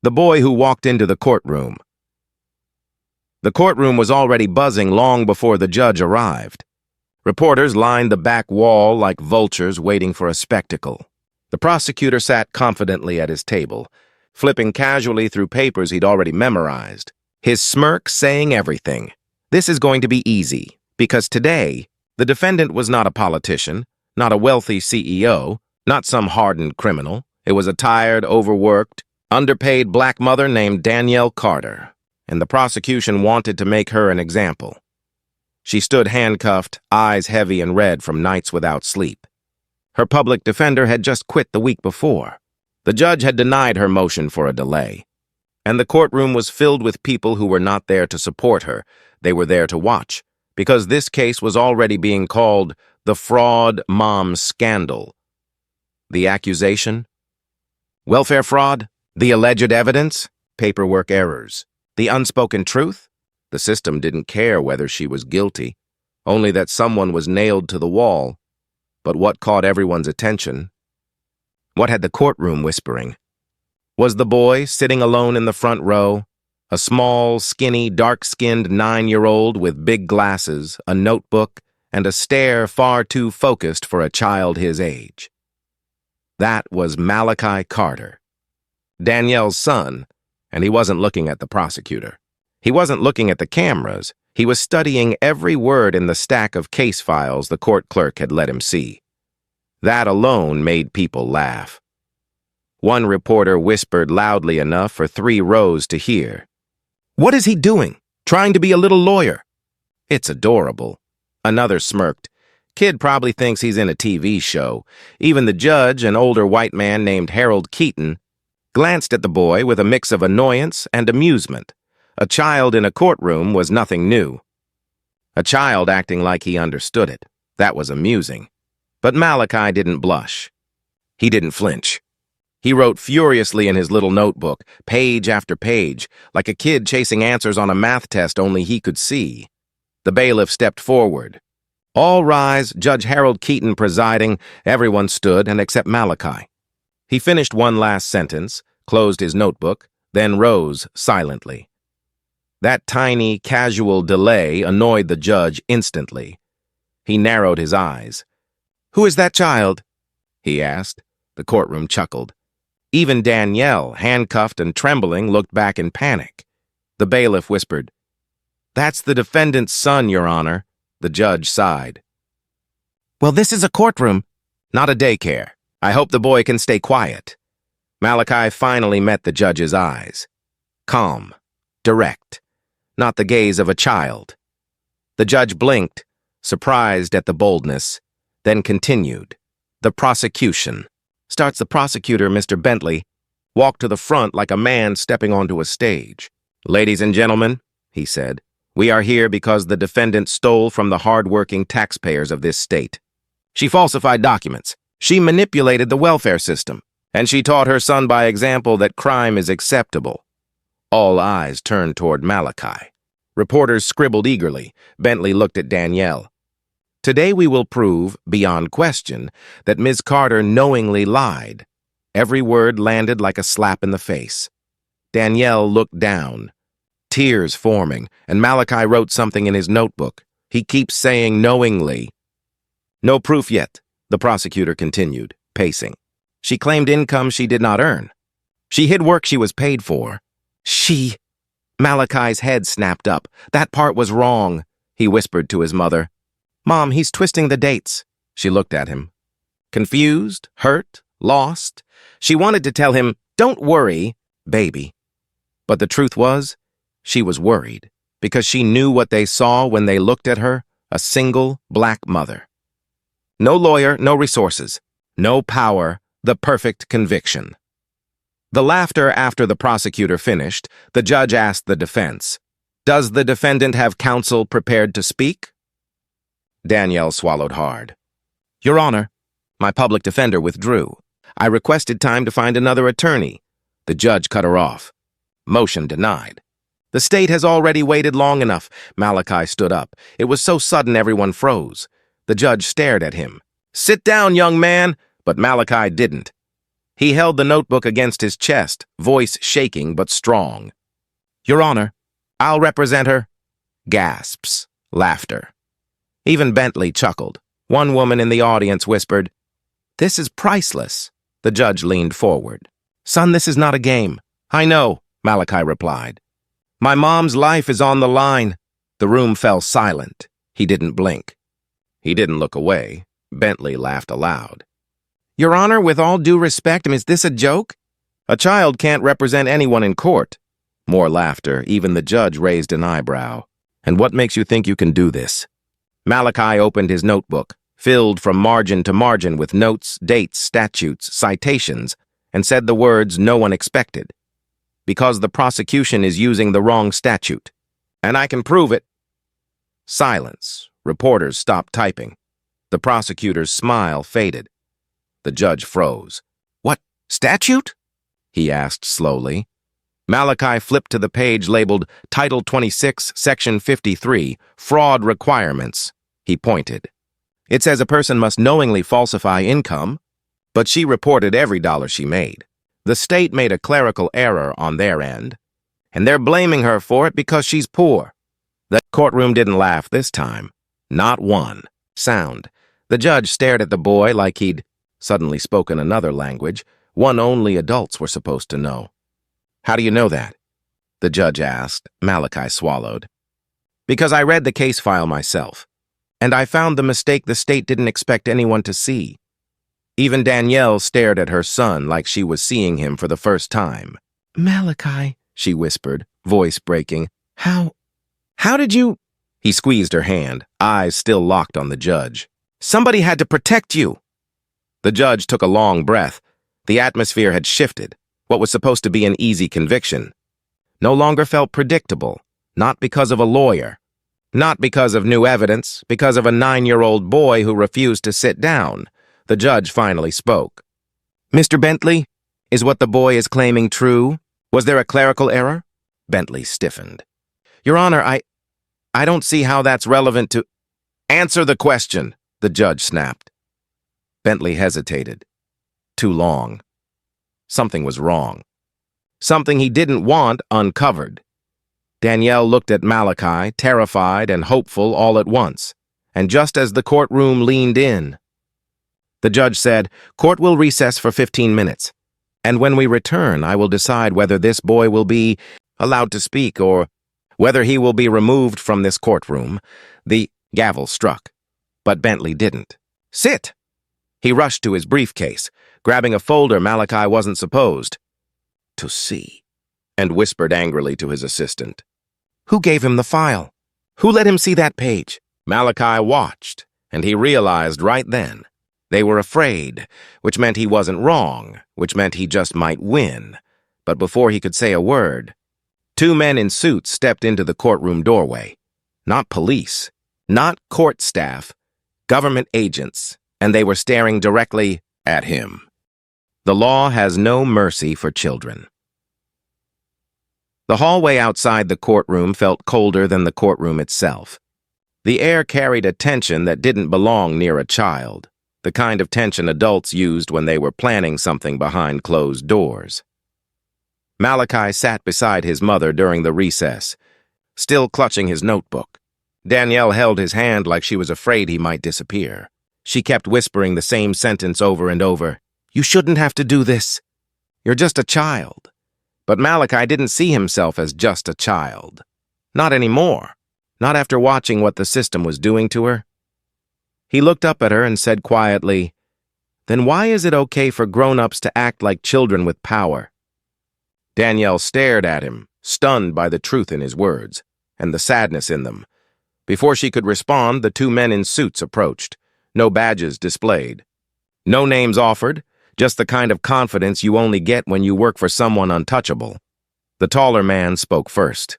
The boy who walked into the courtroom. The courtroom was already buzzing long before the judge arrived. Reporters lined the back wall like vultures waiting for a spectacle. The prosecutor sat confidently at his table, flipping casually through papers he'd already memorized, his smirk saying everything. This is going to be easy, because today, the defendant was not a politician, not a wealthy CEO, not some hardened criminal. It was a tired, overworked, underpaid black mother named Danielle Carter, and the prosecution wanted to make her an example. She stood handcuffed, eyes heavy and red from nights without sleep. Her public defender had just quit the week before. The judge had denied her motion for a delay, and the courtroom was filled with people who were not there to support her. They were there to watch, because this case was already being called the fraud mom scandal. The accusation? Welfare fraud? The alleged evidence? Paperwork errors? The unspoken truth? The system didn't care whether she was guilty, only that someone was nailed to the wall. But what caught everyone's attention? What had the courtroom whispering? Was the boy sitting alone in the front row, a small, skinny, dark-skinned 9-year-old with big glasses, a notebook, and a stare far too focused for a child his age? That was Malachi Carter, Danielle's son, and he wasn't looking at the prosecutor. He wasn't looking at the cameras. He was studying every word in the stack of case files the court clerk had let him see. That alone made people laugh. One reporter whispered loudly enough for 3 rows to hear. "What is he doing? Trying to be a little lawyer?" "It's adorable." Another smirked. "Kid probably thinks he's in a TV show." Even the judge, an older white man named Harold Keaton, glanced at the boy with a mix of annoyance and amusement. A child in a courtroom was nothing new. A child acting like he understood it. That was amusing. But Malachi didn't blush. He didn't flinch. He wrote furiously in his little notebook, page after page, like a kid chasing answers on a math test only he could see. The bailiff stepped forward. "All rise, Judge Harold Keaton presiding." Everyone stood, and except Malachi. He finished one last sentence, closed his notebook, then rose silently. That tiny, casual delay annoyed the judge instantly. He narrowed his eyes. "Who is that child?" he asked. The courtroom chuckled. Even Danielle, handcuffed and trembling, looked back in panic. The bailiff whispered, "That's the defendant's son, Your Honor." The judge sighed. "Well, this is a courtroom, not a daycare. I hope the boy can stay quiet." Malachi finally met the judge's eyes. Calm, direct, not the gaze of a child. The judge blinked, surprised at the boldness, then continued. "The prosecution." Starts the prosecutor, Mr. Bentley, walked to the front like a man stepping onto a stage. "Ladies and gentlemen," he said, "we are here because the defendant stole from the hard-working taxpayers of this state. She falsified documents. She manipulated the welfare system. And she taught her son by example that crime is acceptable." All eyes turned toward Malachi. Reporters scribbled eagerly. Bentley looked at Danielle. "Today we will prove, beyond question, that Ms. Carter knowingly lied." Every word landed like a slap in the face. Danielle looked down, tears forming, and Malachi wrote something in his notebook. "He keeps saying knowingly." "No proof yet," the prosecutor continued, pacing. "She claimed income she did not earn. She hid work she was paid for." "She—" Malachi's head snapped up. "That part was wrong," he whispered to his mother. "Mom, he's twisting the dates." She looked at him. Confused, hurt, lost. She wanted to tell him, "Don't worry, baby." But the truth was, she was worried, because she knew what they saw when they looked at her, a single black mother. No lawyer, no resources. No power, the perfect conviction. The laughter after the prosecutor finished, the judge asked the defense, "Does the defendant have counsel prepared to speak?" Danielle swallowed hard. "Your Honor, my public defender withdrew. I requested time to find another attorney." The judge cut her off. Motion denied. "The state has already waited long enough." Malachi stood up. It was so sudden everyone froze. The judge stared at him. "Sit down, young man." But Malachi didn't. He held the notebook against his chest, voice shaking but strong. "Your Honor, I'll represent her." Gasps. Laughter. Even Bentley chuckled. One woman in the audience whispered, "This is priceless." The judge leaned forward. "Son, this is not a game." "I know," Malachi replied. "My mom's life is on the line." The room fell silent. He didn't blink. He didn't look away. Bentley laughed aloud. "Your Honor, with all due respect, is this a joke?" "A child can't represent anyone in court." More laughter. Even the judge raised an eyebrow. "And what makes you think you can do this?" Malachi opened his notebook, filled from margin to margin with notes, dates, statutes, citations, and said the words no one expected. "Because the prosecution is using the wrong statute. And I can prove it." Silence. Reporters stopped typing. The prosecutor's smile faded. The judge froze. "What statute?" he asked slowly. Malachi flipped to the page labeled Title 26, Section 53, Fraud Requirements. He pointed. "It says a person must knowingly falsify income, but she reported every dollar she made. The state made a clerical error on their end, and they're blaming her for it because she's poor." The courtroom didn't laugh this time. Not one sound. The judge stared at the boy like he'd suddenly spoken another language, one only adults were supposed to know. "How do you know that?" the judge asked. Malachi swallowed. "Because I read the case file myself, and I found the mistake the state didn't expect anyone to see." Even Danielle stared at her son like she was seeing him for the first time. "Malachi," she whispered, voice breaking. How did you—" He squeezed her hand, eyes still locked on the judge. "Somebody had to protect you." The judge took a long breath. The atmosphere had shifted. What was supposed to be an easy conviction no longer felt predictable, not because of a lawyer, not because of new evidence, because of a 9-year-old boy who refused to sit down. The judge finally spoke. "Mr. Bentley, is what the boy is claiming true? Was there a clerical error?" Bentley stiffened. "Your Honor, I don't see how that's relevant to—" "Answer the question," the judge snapped. Bentley hesitated. Too long. Something was wrong. Something he didn't want uncovered. Danielle looked at Malachi, terrified and hopeful all at once, and just as the courtroom leaned in, the judge said, "Court will recess for 15 minutes, and when we return, I will decide whether this boy will be allowed to speak or whether he will be removed from this courtroom." The gavel struck, but Bentley didn't. "Sit!" He rushed to his briefcase, grabbing a folder Malachi wasn't supposed to see, and whispered angrily to his assistant. "Who gave him the file? Who let him see that page?" Malachi watched, and he realized right then they were afraid, which meant he wasn't wrong, which meant he just might win. But before he could say a word, 2 men in suits stepped into the courtroom doorway. Not police, not court staff, government agents, and they were staring directly at him. The law has no mercy for children. The hallway outside the courtroom felt colder than the courtroom itself. The air carried a tension that didn't belong near a child, the kind of tension adults used when they were planning something behind closed doors. Malachi sat beside his mother during the recess, still clutching his notebook. Danielle held his hand like she was afraid he might disappear. She kept whispering the same sentence over and over. "You shouldn't have to do this. You're just a child." But Malachi didn't see himself as just a child. Not anymore. Not after watching what the system was doing to her. He looked up at her and said quietly, "Then why is it okay for grown-ups to act like children with power?" Danielle stared at him, stunned by the truth in his words, and the sadness in them. Before she could respond, the 2 men in suits approached. No badges displayed. No names offered, just the kind of confidence you only get when you work for someone untouchable. The taller man spoke first.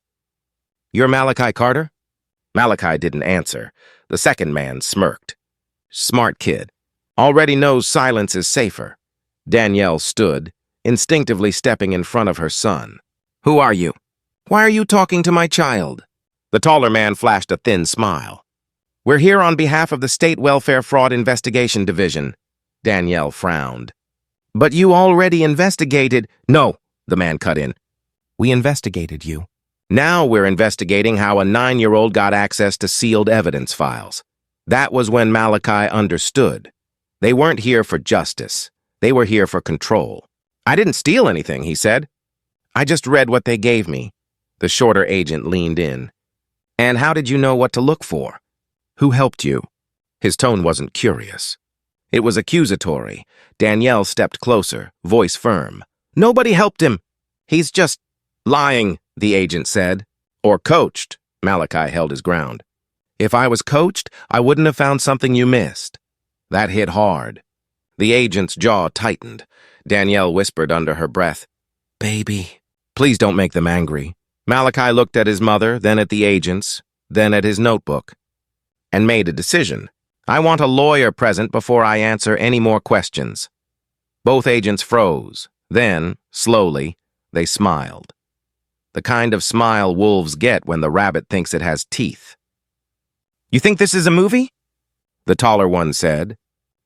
"You're Malachi Carter?" Malachi didn't answer. The second man smirked. "Smart kid. Already knows silence is safer." Danielle stood, instinctively stepping in front of her son. "Who are you? Why are you talking to my child?" The taller man flashed a thin smile. "We're here on behalf of the State Welfare Fraud Investigation Division." Danielle frowned. But you already investigated— No, the man cut in. We investigated you. Now we're investigating how a 9-year-old got access to sealed evidence files. That was when Malachi understood. They weren't here for justice. They were here for control. I didn't steal anything, he said. I just read what they gave me. The shorter agent leaned in. And how did you know what to look for? Who helped you? His tone wasn't curious. It was accusatory. Danielle stepped closer, voice firm. Nobody helped him. He's just lying, the agent said. Or coached, Malachi held his ground. If I was coached, I wouldn't have found something you missed. That hit hard. The agent's jaw tightened. Danielle whispered under her breath, Baby. Please don't make them angry. Malachi looked at his mother, then at the agents, then at his notebook, and made a decision. I want a lawyer present before I answer any more questions. Both agents froze. Then, slowly, they smiled. The kind of smile wolves get when the rabbit thinks it has teeth. You think this is a movie? The taller one said.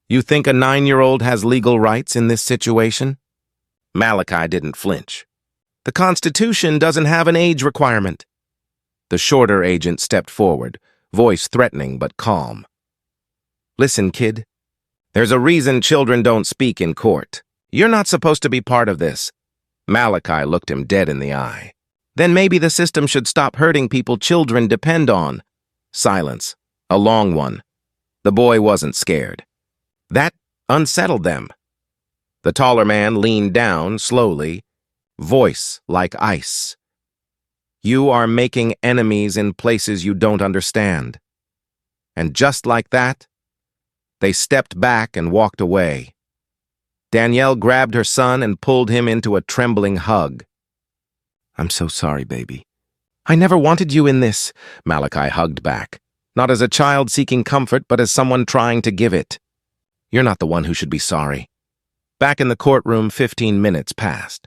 You think a 9-year-old has legal rights in this situation? Malachi didn't flinch. The Constitution doesn't have an age requirement. The shorter agent stepped forward, voice threatening but calm. Listen, kid. There's a reason children don't speak in court. You're not supposed to be part of this. Malachi looked him dead in the eye. Then maybe the system should stop hurting people children depend on. Silence. A long one. The boy wasn't scared. That unsettled them. The taller man leaned down slowly, voice like ice. You are making enemies in places you don't understand. And just like that, they stepped back and walked away. Danielle grabbed her son and pulled him into a trembling hug. I'm so sorry, baby. I never wanted you in this, Malachi hugged back. Not as a child seeking comfort, but as someone trying to give it. You're not the one who should be sorry. Back in the courtroom, 15 minutes passed.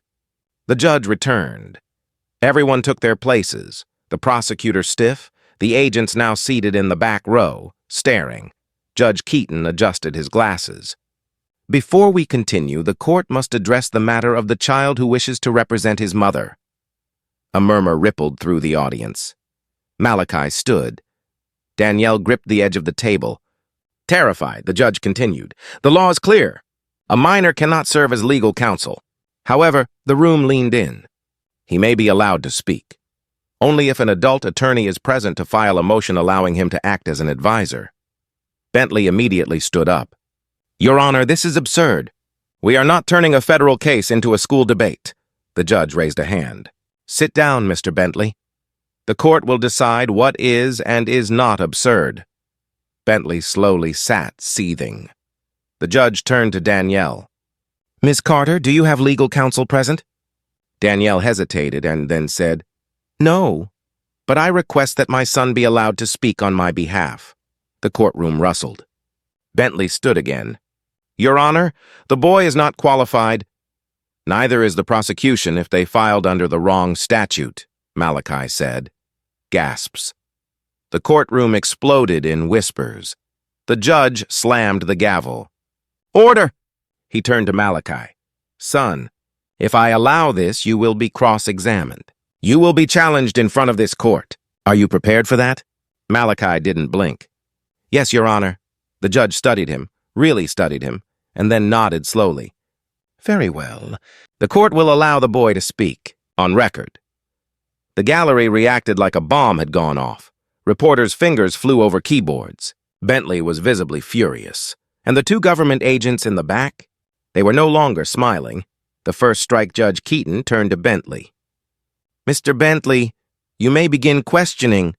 The judge returned. Everyone took their places, the prosecutor stiff, the agents now seated in the back row, staring. Judge Keaton adjusted his glasses. Before we continue, the court must address the matter of the child who wishes to represent his mother. A murmur rippled through the audience. Malachi stood. Danielle gripped the edge of the table. Terrified, the judge continued. The law is clear. A minor cannot serve as legal counsel. However, the room leaned in. He may be allowed to speak. Only if an adult attorney is present to file a motion allowing him to act as an advisor. Bentley immediately stood up. Your Honor, this is absurd. We are not turning a federal case into a school debate. The judge raised a hand. Sit down, Mr. Bentley. The court will decide what is and is not absurd. Bentley slowly sat, seething. The judge turned to Danielle. Ms. Carter, do you have legal counsel present? Danielle hesitated and then said, No, but I request that my son be allowed to speak on my behalf. The courtroom rustled. Bentley stood again. Your Honor, the boy is not qualified. Neither is the prosecution if they filed under the wrong statute, Malachi said. Gasps. The courtroom exploded in whispers. The judge slammed the gavel. Order! He turned to Malachi. Son, if I allow this, you will be cross-examined. You will be challenged in front of this court. Are you prepared for that? Malachi didn't blink. Yes, Your Honor. The judge studied him, really studied him, and then nodded slowly. Very well. The court will allow the boy to speak, on record. The gallery reacted like a bomb had gone off. Reporters' fingers flew over keyboards. Bentley was visibly furious. And the two government agents in the back? They were no longer smiling. The first strike Judge Keaton turned to Bentley. Mr. Bentley, you may begin questioning.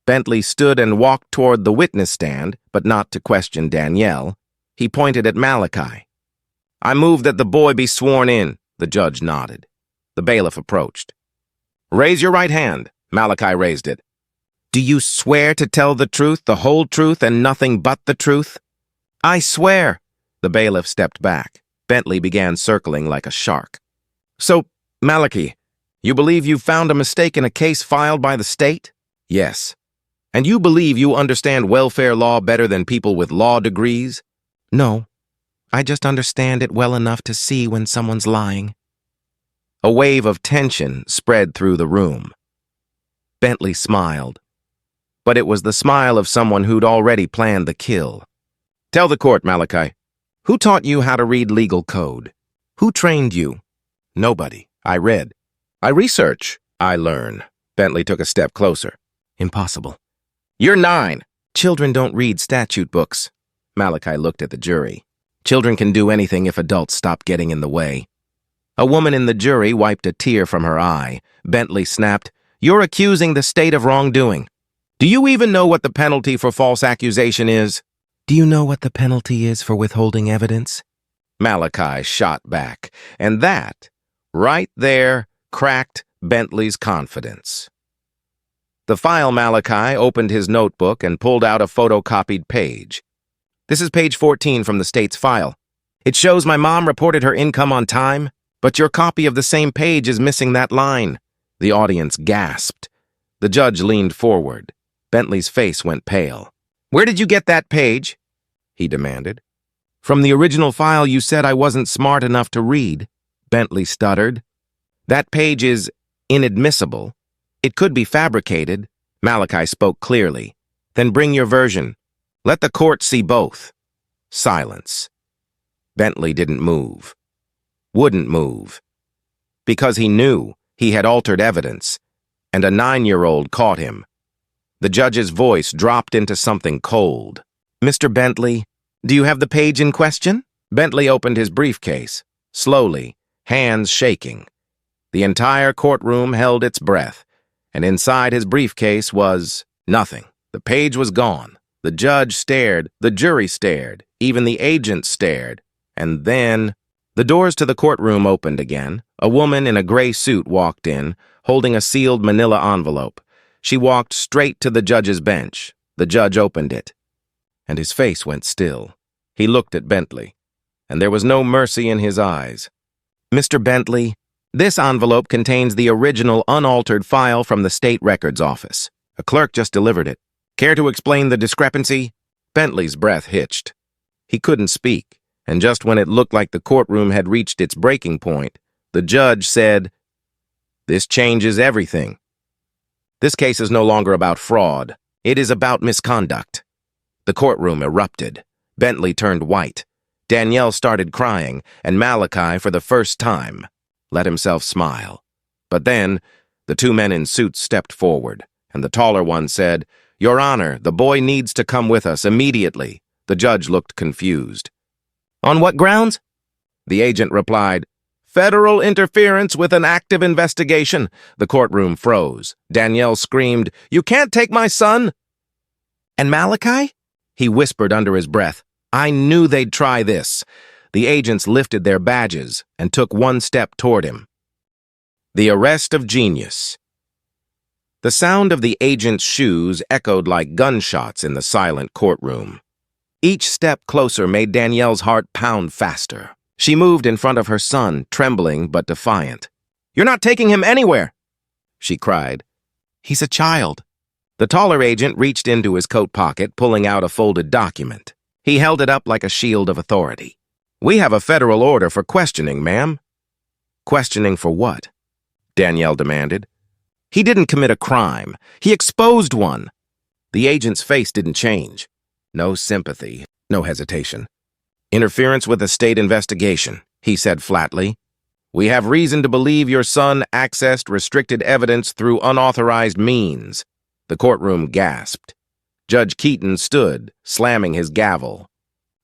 Bentley stood and walked toward the witness stand, but not to question Danielle. He pointed at Malachi. I move that the boy be sworn in, the judge nodded. The bailiff approached. Raise your right hand. Malachi raised it. Do you swear to tell the truth, the whole truth, and nothing but the truth? I swear. The bailiff stepped back. Bentley began circling like a shark. So, Malachi, you believe you found a mistake in a case filed by the state? Yes. And you believe you understand welfare law better than people with law degrees? No. I just understand it well enough to see when someone's lying. A wave of tension spread through the room. Bentley smiled, but it was the smile of someone who'd already planned the kill. Tell the court, Malachi. Who taught you how to read legal code? Who trained you? Nobody. I read. I research. I learn. Bentley took a step closer. Impossible. You're 9. Children don't read statute books. Malachi looked at the jury. Children can do anything if adults stop getting in the way. A woman in the jury wiped a tear from her eye. Bentley snapped, You're accusing the state of wrongdoing. Do you even know what the penalty for false accusation is? Do you know what the penalty is for withholding evidence? Malachi shot back, and that, right there, cracked Bentley's confidence. The file Malachi opened his notebook and pulled out a photocopied page. This is page 14 from the state's file. It shows my mom reported her income on time, but your copy of the same page is missing that line. The audience gasped. The judge leaned forward. Bentley's face went pale. Where did you get that page? He demanded. From the original file you said I wasn't smart enough to read, Bentley stuttered. That page is inadmissible. It could be fabricated. Malachi spoke clearly. Then bring your version. Let the court see both. Silence. Bentley didn't move. Wouldn't move. Because he knew he had altered evidence, and a 9-year-old caught him. The judge's voice dropped into something cold. Mr. Bentley, do you have the page in question? Bentley opened his briefcase, slowly, hands shaking. The entire courtroom held its breath, and inside his briefcase was nothing. The page was gone. The judge stared, the jury stared, even the agent stared, and then the doors to the courtroom opened again. A woman in a gray suit walked in, holding a sealed manila envelope. She walked straight to the judge's bench. The judge opened it, and his face went still. He looked at Bentley, and there was no mercy in his eyes. Mr. Bentley, this envelope contains the original unaltered file from the state records office. A clerk just delivered it. Care to explain the discrepancy? Bentley's breath hitched. He couldn't speak, and just when it looked like the courtroom had reached its breaking point, the judge said, This changes everything. This case is no longer about fraud. It is about misconduct. The courtroom erupted. Bentley turned white. Danielle started crying, and Malachi, for the first time, let himself smile. But then, the 2 men in suits stepped forward, and the taller one said, Your Honor, the boy needs to come with us immediately. The judge looked confused. On what grounds? The agent replied, Federal interference with an active investigation. The courtroom froze. Danielle screamed, You can't take my son! And Malachi? He whispered under his breath. I knew they'd try this. The agents lifted their badges and took 1 step toward him. The arrest of genius. The sound of the agent's shoes echoed like gunshots in the silent courtroom. Each step closer made Danielle's heart pound faster. She moved in front of her son, trembling but defiant. You're not taking him anywhere, she cried. He's a child. The taller agent reached into his coat pocket, pulling out a folded document. He held it up like a shield of authority. We have a federal order for questioning, ma'am. Questioning for what? Danielle demanded. He didn't commit a crime. He exposed one. The agent's face didn't change. No sympathy, no hesitation. Interference with a state investigation, he said flatly. We have reason to believe your son accessed restricted evidence through unauthorized means. The courtroom gasped. Judge Keaton stood, slamming his gavel.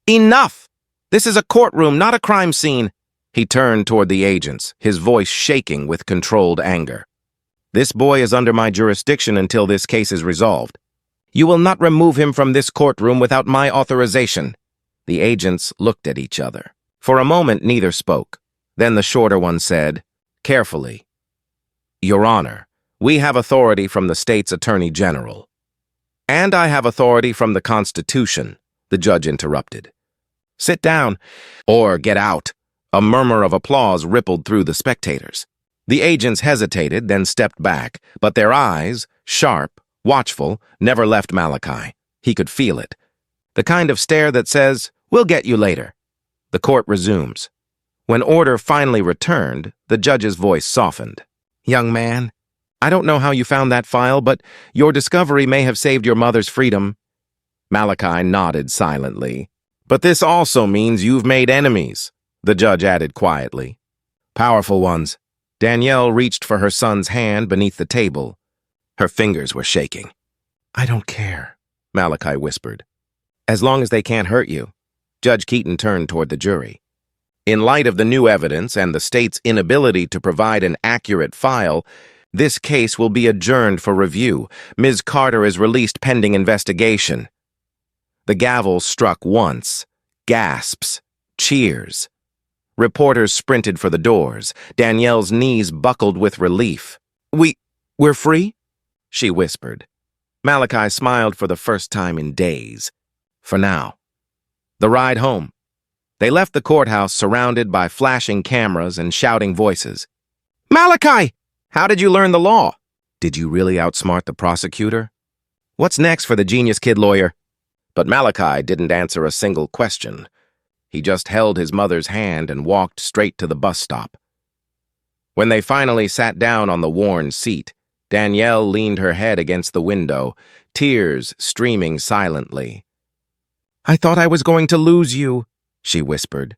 Enough! This is a courtroom, not a crime scene. He turned toward the agents, his voice shaking with controlled anger. This boy is under my jurisdiction until this case is resolved. You will not remove him from this courtroom without my authorization. The agents looked at each other. For a moment, neither spoke. Then the shorter one said, carefully, Your Honor, we have authority from the state's Attorney General. And I have authority from the Constitution, the judge interrupted. Sit down, or get out. A murmur of applause rippled through the spectators. The agents hesitated, then stepped back, but their eyes, sharp, watchful, never left Malachi. He could feel it. The kind of stare that says, We'll get you later. The court resumes. When order finally returned, the judge's voice softened. Young man, I don't know how you found that file, but your discovery may have saved your mother's freedom. Malachi nodded silently. But this also means you've made enemies, the judge added quietly. Powerful ones. Danielle reached for her son's hand beneath the table. Her fingers were shaking. I don't care, Malachi whispered. As long as they can't hurt you. Judge Keaton turned toward the jury. In light of the new evidence and the state's inability to provide an accurate file, this case will be adjourned for review. Ms. Carter is released pending investigation. The gavel struck once. Gasps. Cheers. Reporters sprinted for the doors. Danielle's knees buckled with relief. We're free? She whispered. Malachi smiled for the first time in days. For now. The ride home. They left the courthouse surrounded by flashing cameras and shouting voices. Malachi! How did you learn the law? Did you really outsmart the prosecutor? What's next for the genius kid lawyer? But Malachi didn't answer a single question. He just held his mother's hand and walked straight to the bus stop. When they finally sat down on the worn seat, Danielle leaned her head against the window, tears streaming silently. I thought I was going to lose you, she whispered.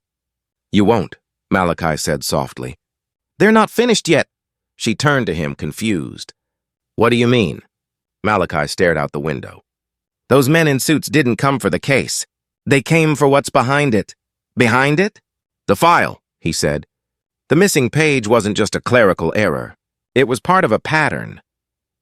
You won't, Malachi said softly. They're not finished yet. She turned to him, confused. What do you mean? Malachi stared out the window. Those men in suits didn't come for the case. They came for what's behind it. Behind it? The file, he said. The missing page wasn't just a clerical error. It was part of a pattern.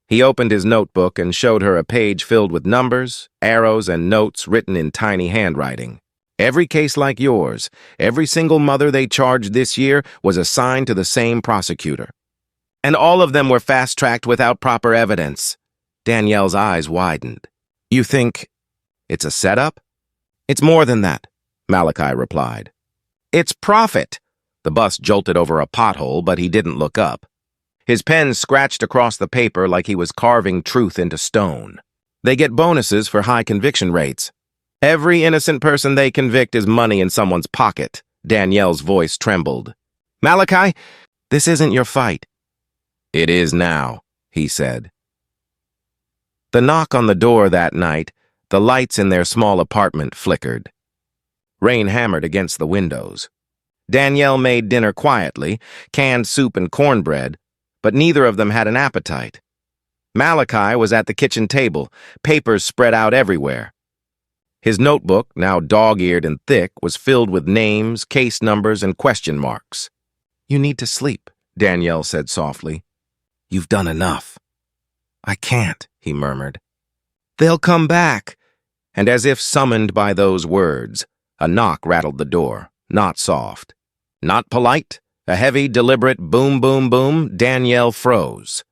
He opened his notebook and showed her a page filled with numbers, arrows, and notes written in tiny handwriting. Every case like yours, every single mother they charged this year was assigned to the same prosecutor. And all of them were fast-tracked without proper evidence. Danielle's eyes widened. You think it's a setup? It's more than that, Malachi replied. It's profit. The bus jolted over a pothole, but he didn't look up. His pen scratched across the paper like he was carving truth into stone. They get bonuses for high conviction rates. Every innocent person they convict is money in someone's pocket. Danielle's voice trembled. Malachi, this isn't your fight. It is now, he said. The knock on the door that night, the lights in their small apartment flickered. Rain hammered against the windows. Danielle made dinner quietly, canned soup and cornbread, but neither of them had an appetite. Malachi was at the kitchen table, papers spread out everywhere. His notebook, now dog-eared and thick, was filled with names, case numbers, and question marks. You need to sleep, Danielle said softly. You've done enough. I can't, he murmured. They'll come back. And as if summoned by those words, a knock rattled the door, not soft. Not polite, a heavy, deliberate boom, boom, boom. Danielle froze.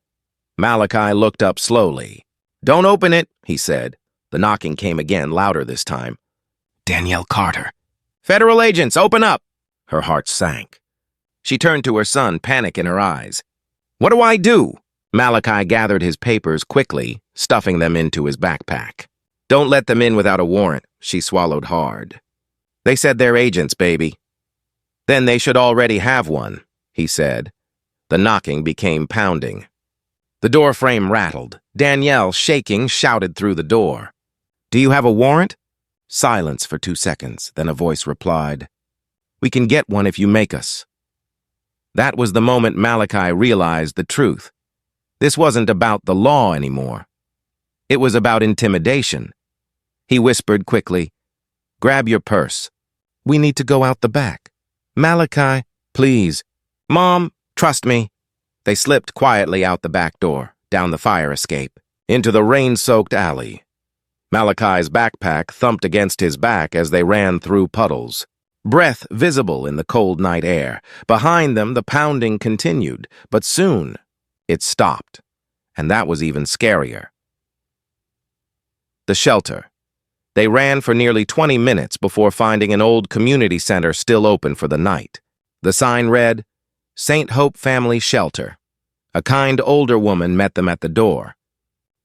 Malachi looked up slowly. Don't open it, he said. The knocking came again, louder this time. Danielle Carter. Federal agents, open up! Her heart sank. She turned to her son, panic in her eyes. What do I do? Malachi gathered his papers quickly, stuffing them into his backpack. Don't let them in without a warrant, she swallowed hard. They said they're agents, baby. Then they should already have one, he said. The knocking became pounding. The door frame rattled. Danielle, shaking, shouted through the door. Do you have a warrant? Silence for 2 seconds, then a voice replied, We can get one if you make us. That was the moment Malachi realized the truth. This wasn't about the law anymore. It was about intimidation. He whispered quickly, Grab your purse. We need to go out the back. Malachi, please. Mom, trust me. They slipped quietly out the back door, down the fire escape, into the rain-soaked alley. Malachi's backpack thumped against his back as they ran through puddles. Breath visible in the cold night air. Behind them, the pounding continued, but soon it stopped, and that was even scarier. The shelter. They ran for nearly 20 minutes before finding an old community center still open for the night. The sign read, St. Hope Family Shelter. A kind older woman met them at the door.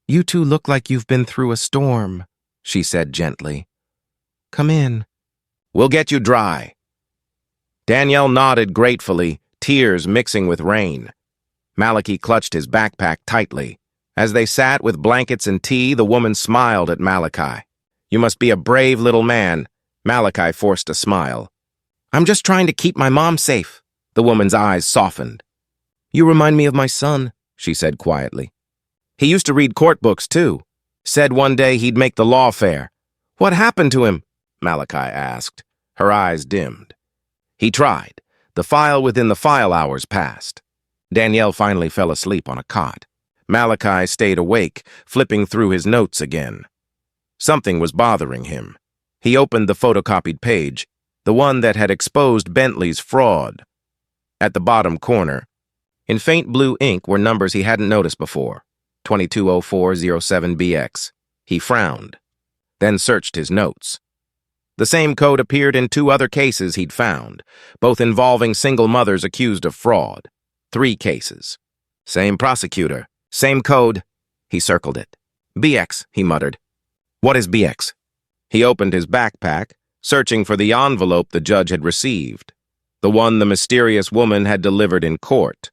You two look like you've been through a storm, she said gently. Come in. We'll get you dry. Danielle nodded gratefully, tears mixing with rain. Malachi clutched his backpack tightly. As they sat with blankets and tea, the woman smiled at Malachi. "You must be a brave little man." Malachi forced a smile. "I'm just trying to keep my mom safe." The woman's eyes softened. "You remind me of my son," she said quietly. "He used to read court books, too. Said one day he'd make the law fair." "What happened to him?" Malachi asked. Her eyes dimmed. "He tried. The file within the file hours passed." Danielle finally fell asleep on a cot. Malachi stayed awake, flipping through his notes again. Something was bothering him. He opened the photocopied page, the one that had exposed Bentley's fraud. At the bottom corner, in faint blue ink, were numbers he hadn't noticed before. 220407BX. He frowned, then searched his notes. The same code appeared in 2 other cases he'd found, both involving single mothers accused of fraud. 3 cases. Same prosecutor, same code. He circled it. "BX," he muttered. "What is BX?" He opened his backpack, searching for the envelope the judge had received, the one the mysterious woman had delivered in court.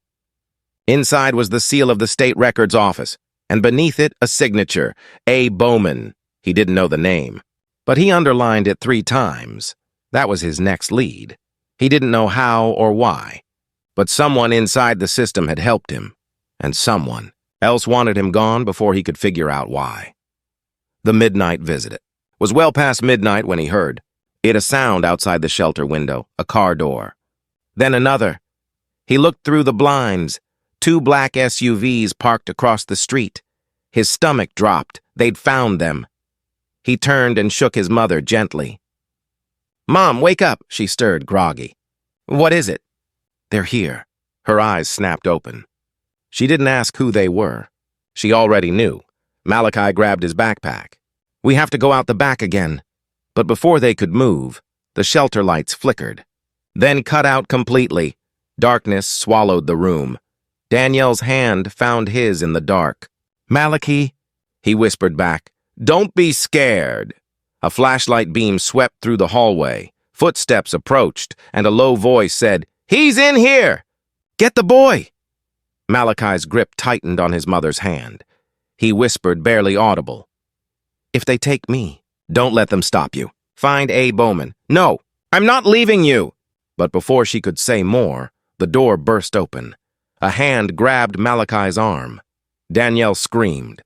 Inside was the seal of the state records office, and beneath it a signature, A. Bowman. He didn't know the name, but he underlined it 3 times. That was his next lead. He didn't know how or why, but someone inside the system had helped him, and someone else wanted him gone before he could figure out why. The midnight visit. It was well past midnight when he heard it, a sound outside the shelter window, a car door. Then another. He looked through the blinds. 2 black SUVs parked across the street. His stomach dropped. They'd found them. He turned and shook his mother gently. "Mom, wake up," she stirred, groggy. "What is it?" "They're here." Her eyes snapped open. She didn't ask who they were. She already knew. Malachi grabbed his backpack. "We have to go out the back again." But before they could move, the shelter lights flickered, then cut out completely. Darkness swallowed the room. Danielle's hand found his in the dark. "Malachi," he whispered back, "don't be scared." A flashlight beam swept through the hallway. Footsteps approached, and a low voice said, "He's in here! Get the boy!" Malachi's grip tightened on his mother's hand. He whispered, barely audible, "If they take me, don't let them stop you. Find A. Bowman." "No, I'm not leaving you!" But before she could say more, the door burst open. A hand grabbed Malachi's arm. Danielle screamed.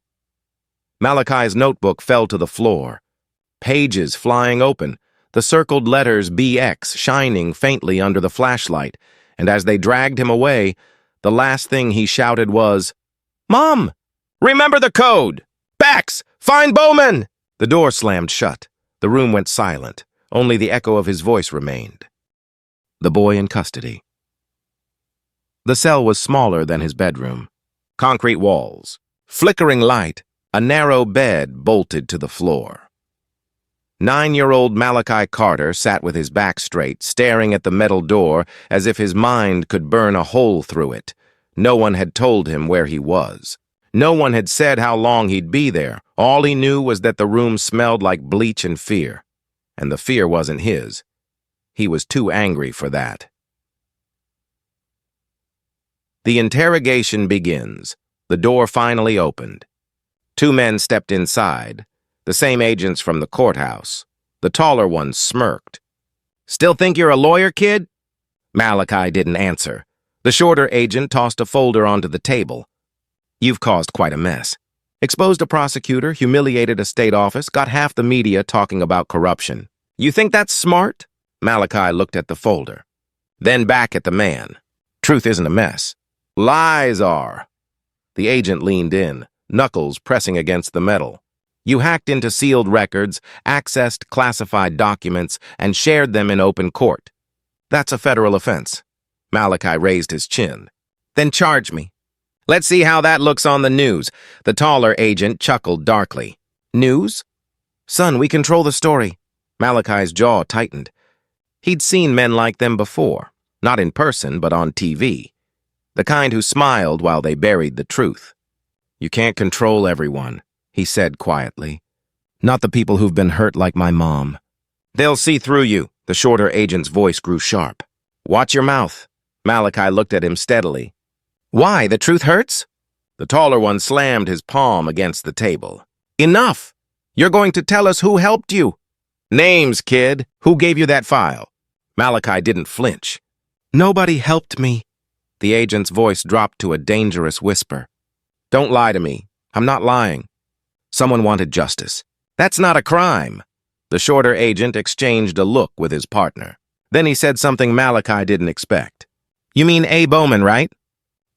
Malachi's notebook fell to the floor. Pages flying open, the circled letters BX shining faintly under the flashlight, and as they dragged him away, the last thing he shouted was, "Mom! Remember the code! Bax! Find Bowman!" The door slammed shut. The room went silent. Only the echo of his voice remained. The boy in custody. The cell was smaller than his bedroom. Concrete walls, flickering light, a narrow bed bolted to the floor. 9-year-old Malachi Carter sat with his back straight, staring at the metal door as if his mind could burn a hole through it. No one had told him where he was. No one had said how long he'd be there. All he knew was that the room smelled like bleach and fear. And the fear wasn't his. He was too angry for that. The interrogation begins. The door finally opened. 2 men stepped inside, the same agents from the courthouse. The taller one smirked. "Still think you're a lawyer, kid?" Malachi didn't answer. The shorter agent tossed a folder onto the table. "You've caused quite a mess. Exposed a prosecutor, humiliated a state office, got half the media talking about corruption. You think that's smart?" Malachi looked at the folder, then back at the man. "Truth isn't a mess. Lies are." The agent leaned in, knuckles pressing against the metal. "You hacked into sealed records, accessed classified documents, and shared them in open court. That's a federal offense." Malachi raised his chin. "Then charge me. Let's see how that looks on the news." The taller agent chuckled darkly. "News? Son, we control the story." Malachi's jaw tightened. He'd seen men like them before, not in person, but on TV. The kind who smiled while they buried the truth. "You can't control everyone," he said quietly. "Not the people who've been hurt like my mom." "They'll see through you." The shorter agent's voice grew sharp. Watch your mouth. Malachi looked at him steadily. Why, the truth hurts? The taller one slammed his palm against the table. Enough! You're going to tell us who helped you. Names, kid. Who gave you that file? Malachi didn't flinch. Nobody helped me. The agent's voice dropped to a dangerous whisper. Don't lie to me. I'm not lying. Someone wanted justice. That's not a crime. The shorter agent exchanged a look with his partner. Then he said something Malachi didn't expect. You mean A. Bowman, right?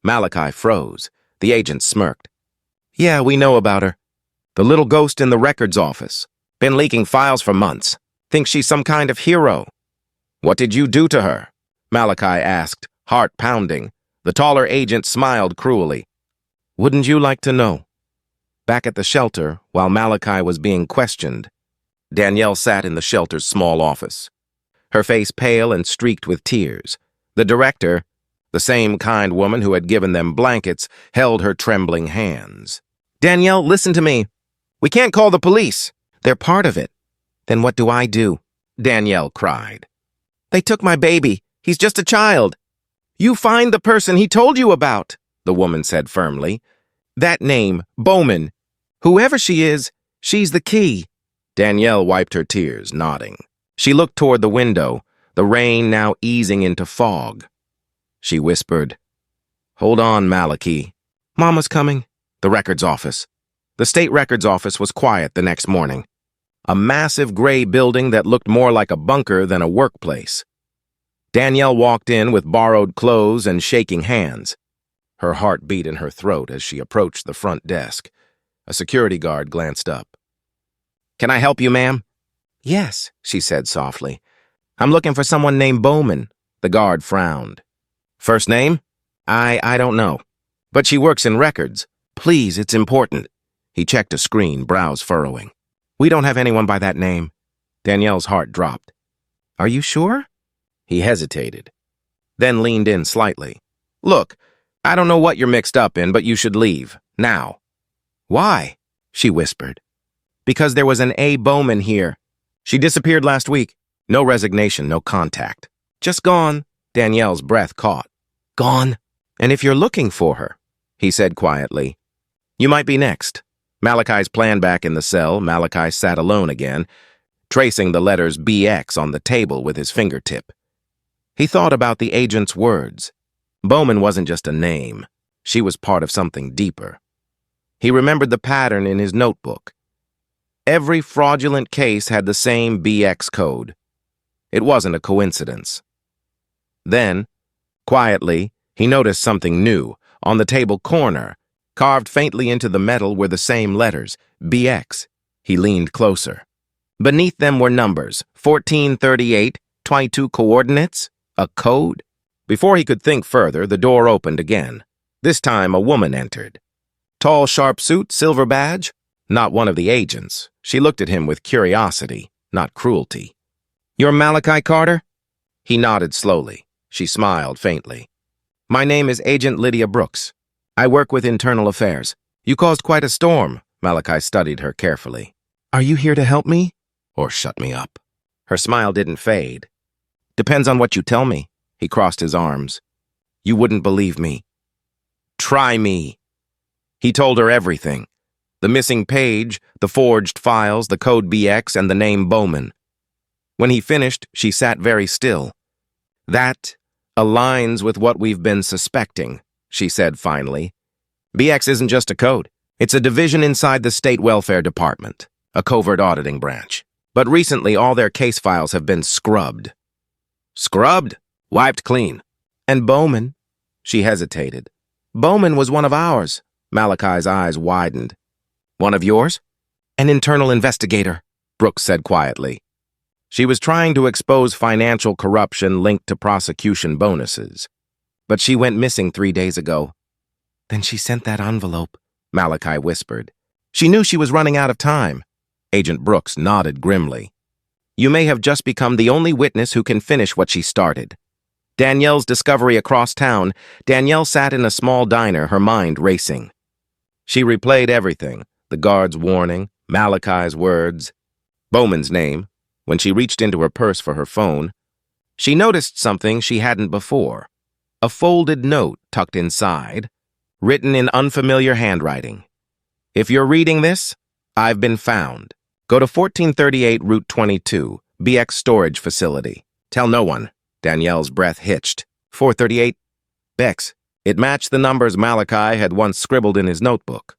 Malachi froze. The agent smirked. Yeah, we know about her. The little ghost in the records office. Been leaking files for months. Thinks she's some kind of hero. What did you do to her? Malachi asked, heart pounding. The taller agent smiled cruelly. Wouldn't you like to know? Back at the shelter, while Malachi was being questioned, Danielle sat in the shelter's small office, her face pale and streaked with tears. The director, the same kind woman who had given them blankets, held her trembling hands. Danielle, listen to me. We can't call the police. They're part of it. Then what do I do? Danielle cried. They took my baby. He's just a child. You find the person he told you about, the woman said firmly. That name, Bowman. Whoever she is, she's the key. Danielle wiped her tears, nodding. She looked toward the window, the rain now easing into fog. She whispered, Hold on, Malachi. Mama's coming. The records office. The state records office was quiet the next morning. A massive gray building that looked more like a bunker than a workplace. Danielle walked in with borrowed clothes and shaking hands. Her heart beat in her throat as she approached the front desk. A security guard glanced up. Can I help you, ma'am? Yes, she said softly. I'm looking for someone named Bowman. The guard frowned. First name? I don't know. But she works in records. Please, it's important. He checked a screen, brows furrowing. We don't have anyone by that name. Danielle's heart dropped. Are you sure? He hesitated, then leaned in slightly. Look, I don't know what you're mixed up in, but you should leave. Now. Why? She whispered. Because there was an A. Bowman here. She disappeared last week. No resignation, no contact. Just gone. Danielle's breath caught. Gone. And if you're looking for her, he said quietly, you might be next. Malachi's plan back in the cell, Malachi sat alone again, tracing the letters BX on the table with his fingertip. He thought about the agent's words. Bowman wasn't just a name. She was part of something deeper. He remembered the pattern in his notebook. Every fraudulent case had the same BX code. It wasn't a coincidence. Then, quietly, he noticed something new. On the table corner, carved faintly into the metal were the same letters, BX. He leaned closer. Beneath them were numbers, 1438, 22 coordinates, a code. Before he could think further, the door opened again. This time, a woman entered. Tall, sharp suit, silver badge. Not one of the agents. She looked at him with curiosity, not cruelty. You're Malachi Carter? He nodded slowly. She smiled faintly. My name is Agent Lydia Brooks. I work with Internal Affairs. You caused quite a storm. Malachi studied her carefully. Are you here to help me? Or shut me up? Her smile didn't fade. Depends on what you tell me. He crossed his arms. You wouldn't believe me. Try me. He told her everything. The missing page, the forged files, the code BX, and the name Bowman. When he finished, she sat very still. That aligns with what we've been suspecting, she said finally. BX isn't just a code. It's a division inside the State Welfare Department, a covert auditing branch. But recently, all their case files have been scrubbed. Scrubbed? Wiped clean. And Bowman? She hesitated. Bowman was one of ours. Malachi's eyes widened. One of yours? An internal investigator, Brooks said quietly. She was trying to expose financial corruption linked to prosecution bonuses. But she went missing 3 days ago. Then she sent that envelope, Malachi whispered. She knew she was running out of time. Agent Brooks nodded grimly. You may have just become the only witness who can finish what she started. Danielle's discovery across town, Danielle sat in a small diner, her mind racing. She replayed everything, the guard's warning, Malachi's words, Bowman's name. When she reached into her purse for her phone, She noticed something she hadn't before. A folded note tucked inside, written in unfamiliar handwriting. If you're reading this, I've been found. Go to 1438 Route 22, BX Storage Facility. Tell no one. Danielle's breath hitched. 438? Bex. It matched the numbers Malachi had once scribbled in his notebook.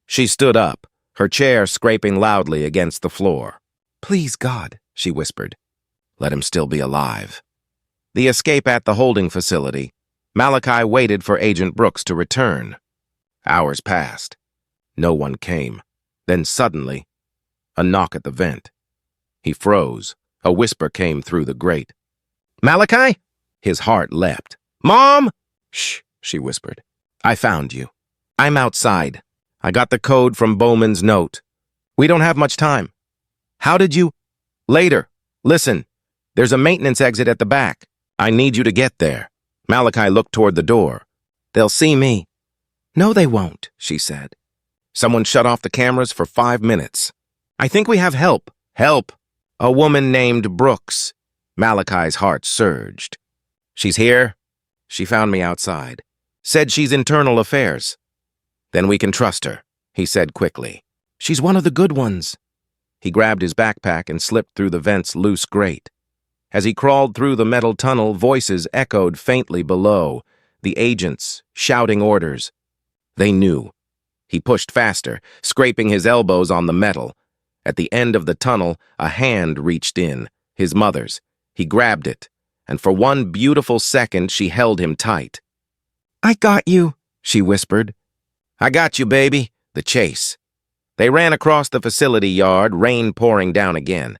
She stood up, her chair scraping loudly against the floor. Please, God, she whispered. Let him still be alive. The escape at the holding facility. Malachi waited for Agent Brooks to return. Hours passed. No one came. Then suddenly, a knock at the vent. He froze. A whisper came through the grate. Malachi? His heart leapt. Mom! Shh, she whispered. I found you. I'm outside. I got the code from Bowman's note. We don't have much time. How did you? Later. Listen, there's a maintenance exit at the back. I need you to get there. Malachi looked toward the door. They'll see me. No, they won't, she said. Someone shut off the cameras for 5 minutes. I think we have help. Help. A woman named Brooks. Malachi's heart surged. She's here? She found me outside. Said she's internal affairs. Then we can trust her, he said quickly. She's one of the good ones. He grabbed his backpack and slipped through the vent's loose grate. As he crawled through the metal tunnel, voices echoed faintly below, the agents shouting orders. They knew. He pushed faster, scraping his elbows on the metal. At the end of the tunnel, a hand reached in, his mother's. He grabbed it, and for one beautiful second she held him tight. I got you, she whispered. I got you, baby. The chase. They ran across the facility yard, rain pouring down again.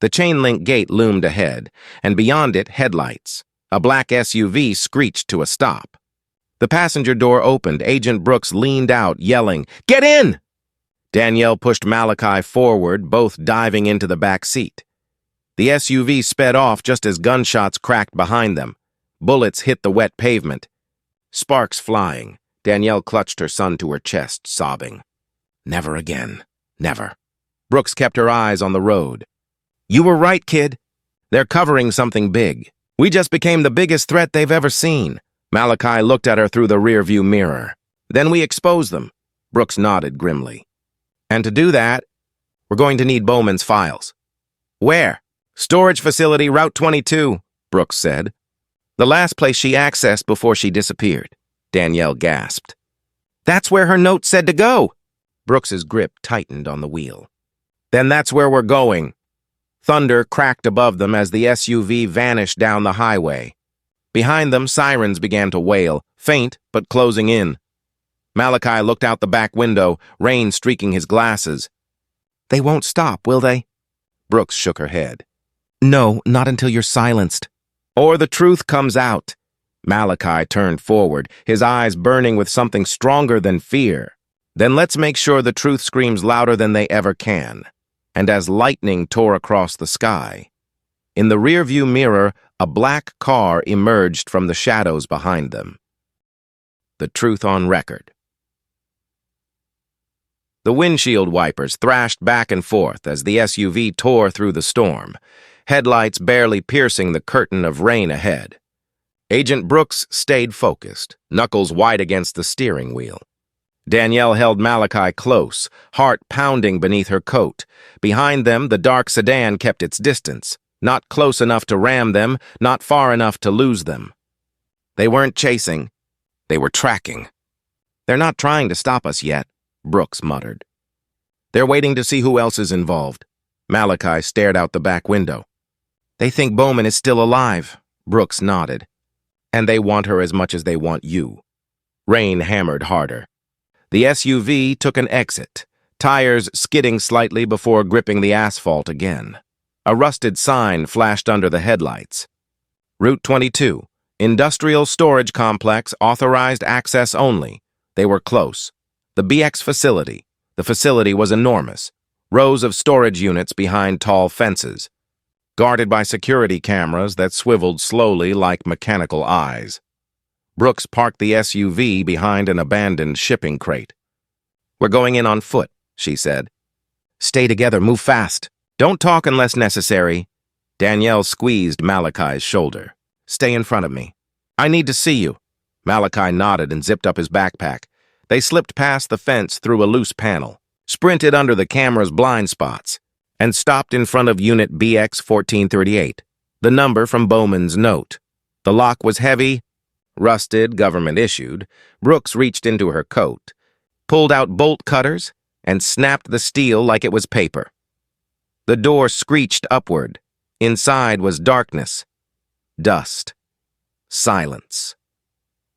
The chain-link gate loomed ahead, and beyond it, headlights. A black SUV screeched to a stop. The passenger door opened. Agent Brooks leaned out, yelling, Get in! Danielle pushed Malachi forward, both diving into the back seat. The SUV sped off just as gunshots cracked behind them. Bullets hit the wet pavement. Sparks flying. Danielle clutched her son to her chest, sobbing. Never again. Never. Brooks kept her eyes on the road. You were right, kid. They're covering something big. We just became the biggest threat they've ever seen. Malachi looked at her through the rearview mirror. Then we expose them. Brooks nodded grimly. And to do that, we're going to need Bowman's files. Where? Storage facility, Route 22, Brooks said. The last place she accessed before she disappeared. Danielle gasped. That's where her note said to go. Brooks's grip tightened on the wheel. Then that's where we're going. Thunder cracked above them as the SUV vanished down the highway. Behind them, sirens began to wail, faint but closing in. Malachi looked out the back window, rain streaking his glasses. They won't stop, will they? Brooks shook her head. No, not until you're silenced. Or the truth comes out. Malachi turned forward, his eyes burning with something stronger than fear. Then let's make sure the truth screams louder than they ever can. And as lightning tore across the sky, in the rearview mirror, a black car emerged from the shadows behind them. The truth on record. The windshield wipers thrashed back and forth as the SUV tore through the storm, headlights barely piercing the curtain of rain ahead. Agent Brooks stayed focused, knuckles white against the steering wheel. Danielle held Malachi close, heart pounding beneath her coat. Behind them, the dark sedan kept its distance, not close enough to ram them, not far enough to lose them. They weren't chasing. They were tracking. They're not trying to stop us yet, Brooks muttered. They're waiting to see who else is involved. Malachi stared out the back window. They think Bowman is still alive, Brooks nodded. And they want her as much as they want you. Rain hammered harder. The SUV took an exit, tires skidding slightly before gripping the asphalt again. A rusted sign flashed under the headlights. Route 22, Industrial Storage Complex, authorized access only. They were close. The BX facility. The facility was enormous. Rows of storage units behind tall fences, guarded by security cameras that swiveled slowly like mechanical eyes. Brooks parked the SUV behind an abandoned shipping crate. We're going in on foot, she said. Stay together, move fast. Don't talk unless necessary. Danielle squeezed Malachi's shoulder. "Stay in front of me. I need to see you." Malachi nodded and zipped up his backpack. They slipped past the fence through a loose panel, sprinted under the camera's blind spots, and stopped in front of Unit BX 1438, the number from Bowman's note. The lock was heavy, rusted, government-issued. Brooks reached into her coat, pulled out bolt cutters, and snapped the steel like it was paper. The door screeched upward. Inside was darkness, dust, silence.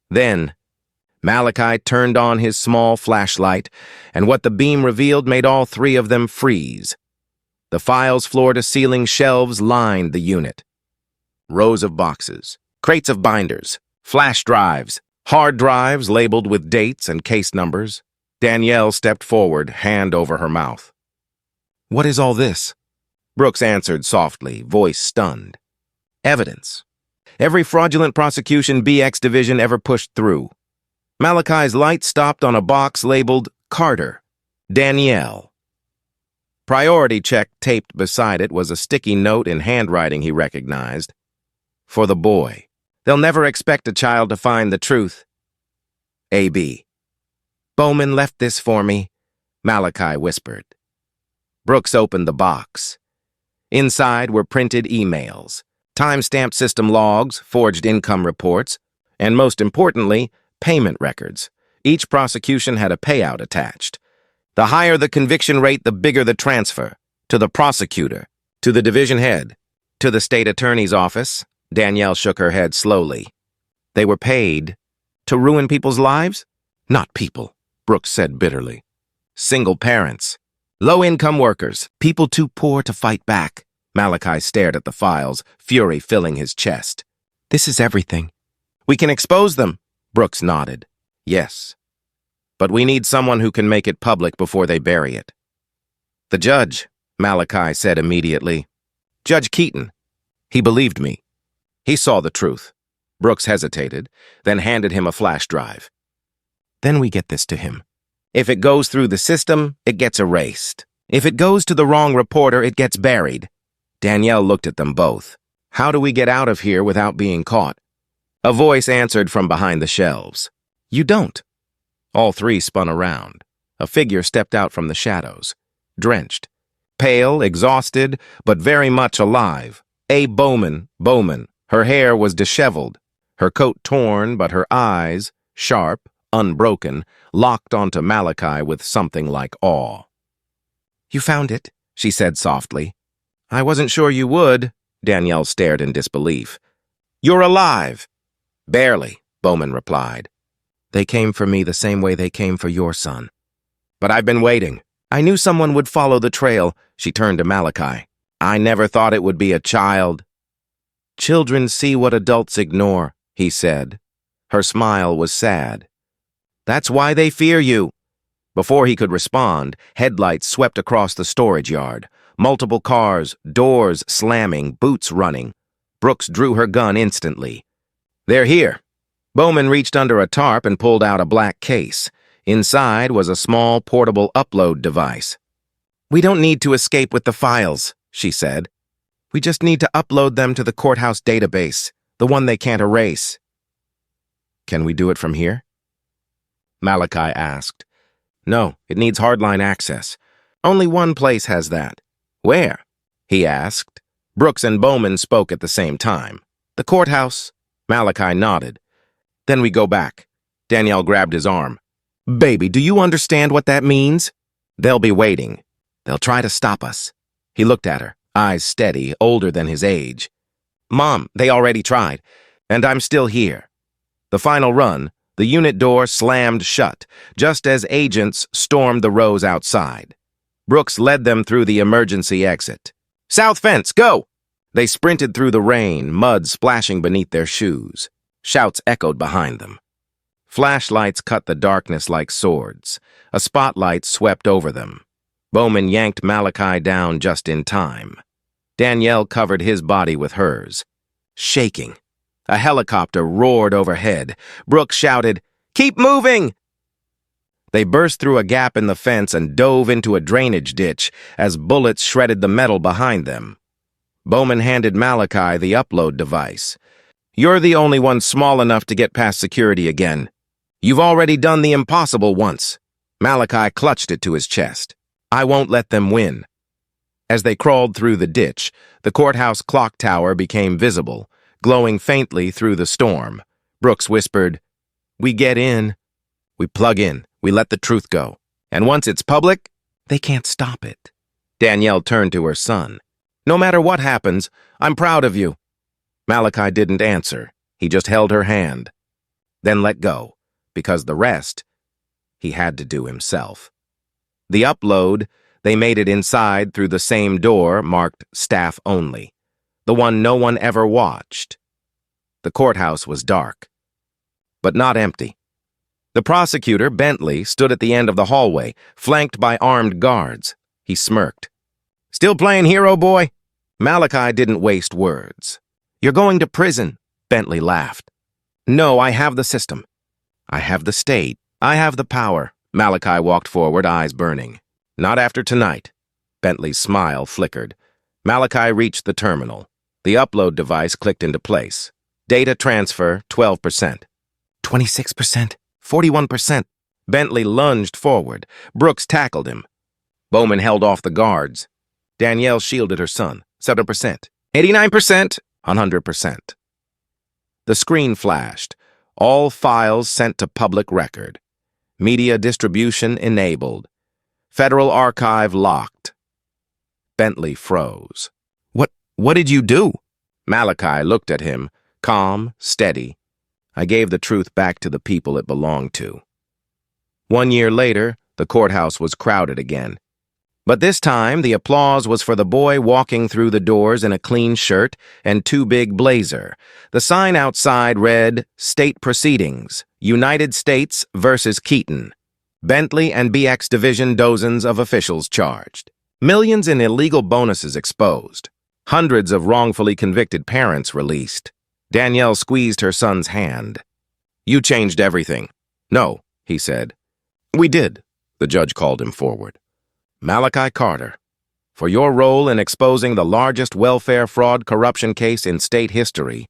Then, Malachi turned on his small flashlight, and what the beam revealed made all three of them freeze. The files' floor-to-ceiling shelves lined the unit. Rows of boxes, crates of binders, flash drives, hard drives labeled with dates and case numbers. Danielle stepped forward, hand over her mouth. "What is all this?" Brooks answered softly, voice stunned. "Evidence. Every fraudulent prosecution BX division ever pushed through." Malachi's light stopped on a box labeled Carter, Danielle. Priority check taped beside it was a sticky note in handwriting he recognized. "For the boy. They'll never expect a child to find the truth. A.B." "Bowman left this for me," Malachi whispered. Brooks opened the box. Inside were printed emails, time-stamped system logs, forged income reports, and most importantly, payment records. Each prosecution had a payout attached. The higher the conviction rate, the bigger the transfer. To the prosecutor, to the division head, to the state attorney's office. Danielle shook her head slowly. They were paid to ruin people's lives? Not people, Brooks said bitterly. Single parents, low-income workers, people too poor to fight back. Malachi stared at the files, fury filling his chest. "This is everything. We can expose them." Brooks nodded. "Yes. But we need someone who can make it public before they bury it." "The judge," Malachi said immediately. "Judge Keaton. He believed me. He saw the truth." Brooks hesitated, then handed him a flash drive. "Then we get this to him. If it goes through the system, it gets erased. If it goes to the wrong reporter, it gets buried." Danielle looked at them both. "How do we get out of here without being caught?" A voice answered from behind the shelves. "You don't." All three spun around. A figure stepped out from the shadows, drenched, pale, exhausted, but very much alive. A. Bowman. Her hair was disheveled, her coat torn, but her eyes, sharp, unbroken, locked onto Malachi with something like awe. "You found it," she said softly. "I wasn't sure you would." Danielle stared in disbelief. "You're alive." "Barely," Bowman replied. "They came for me the same way they came for your son. But I've been waiting. I knew someone would follow the trail." She turned to Malachi. "I never thought it would be a child." "Children see what adults ignore," he said. Her smile was sad. "That's why they fear you." Before he could respond, headlights swept across the storage yard. Multiple cars, doors slamming, boots running. Brooks drew her gun instantly. "They're here." Bowman reached under a tarp and pulled out a black case. Inside was a small portable upload device. "We don't need to escape with the files," she said. "We just need to upload them to the courthouse database, the one they can't erase." "Can we do it from here?" Malachi asked. "No, it needs hardline access. Only one place has that." "Where?" he asked. Brooks and Bowman spoke at the same time. "The courthouse." Malachi nodded. "Then we go back." Danielle grabbed his arm. "Baby, do you understand what that means? They'll be waiting. They'll try to stop us." He looked at her, eyes steady, older than his age. "Mom, they already tried, and I'm still here." The final run, the unit door slammed shut, just as agents stormed the rows outside. Brooks led them through the emergency exit. "South fence, go!" They sprinted through the rain, mud splashing beneath their shoes. Shouts echoed behind them. Flashlights cut the darkness like swords. A spotlight swept over them. Bowman yanked Malachi down just in time. Danielle covered his body with hers. Shaking. A helicopter roared overhead. Brooks shouted, "Keep moving!" They burst through a gap in the fence and dove into a drainage ditch as bullets shredded the metal behind them. Bowman handed Malachi the upload device. "You're the only one small enough to get past security again. You've already done the impossible once." Malachi clutched it to his chest. "I won't let them win." As they crawled through the ditch, the courthouse clock tower became visible, glowing faintly through the storm. Brooks whispered, "We get in. We plug in. We let the truth go. And once it's public, they can't stop it." Danielle turned to her son. "No matter what happens, I'm proud of you." Malachi didn't answer. He just held her hand. Then let go, because the rest he had to do himself. The upload, they made it inside through the same door marked staff only, the one no one ever watched. The courthouse was dark, but not empty. The prosecutor, Bentley, stood at the end of the hallway, flanked by armed guards. He smirked. "Still playing hero, boy?" Malachi didn't waste words. "You're going to prison," Bentley laughed. "No, I have the system. I have the state. I have the power." Malachi walked forward, eyes burning. "Not after tonight." Bentley's smile flickered. Malachi reached the terminal. The upload device clicked into place. Data transfer, 12%. 26%. 41%. Bentley lunged forward. Brooks tackled him. Bowman held off the guards. Danielle shielded her son. 7%. 89%. 100%. The screen flashed. All files sent to public record. Media distribution enabled. Federal archive locked. Bentley froze. What did you do?" Malachi looked at him, calm, steady. "I gave the truth back to the people it belonged to." 1 year later, the courthouse was crowded again. But this time, the applause was for the boy walking through the doors in a clean shirt and too big blazer. The sign outside read, "State Proceedings, United States versus Keaton. Bentley and BX Division dozens of officials charged. Millions in illegal bonuses exposed. Hundreds of wrongfully convicted parents released." Danielle squeezed her son's hand. "You changed everything." "No," he said. "We did," the judge called him forward. "Malachi Carter, for your role in exposing the largest welfare fraud corruption case in state history,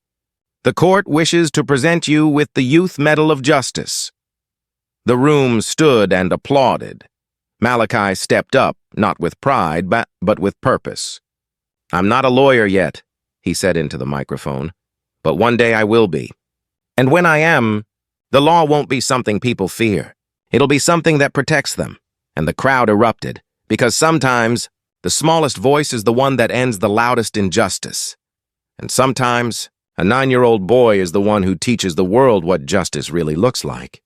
the court wishes to present you with the Youth Medal of Justice." The room stood and applauded. Malachi stepped up, not with pride, but with purpose. "I'm not a lawyer yet," he said into the microphone, "but one day I will be. And when I am, the law won't be something people fear. It'll be something that protects them." And the crowd erupted, because sometimes the smallest voice is the one that ends the loudest injustice. And sometimes a 9-year-old boy is the one who teaches the world what justice really looks like.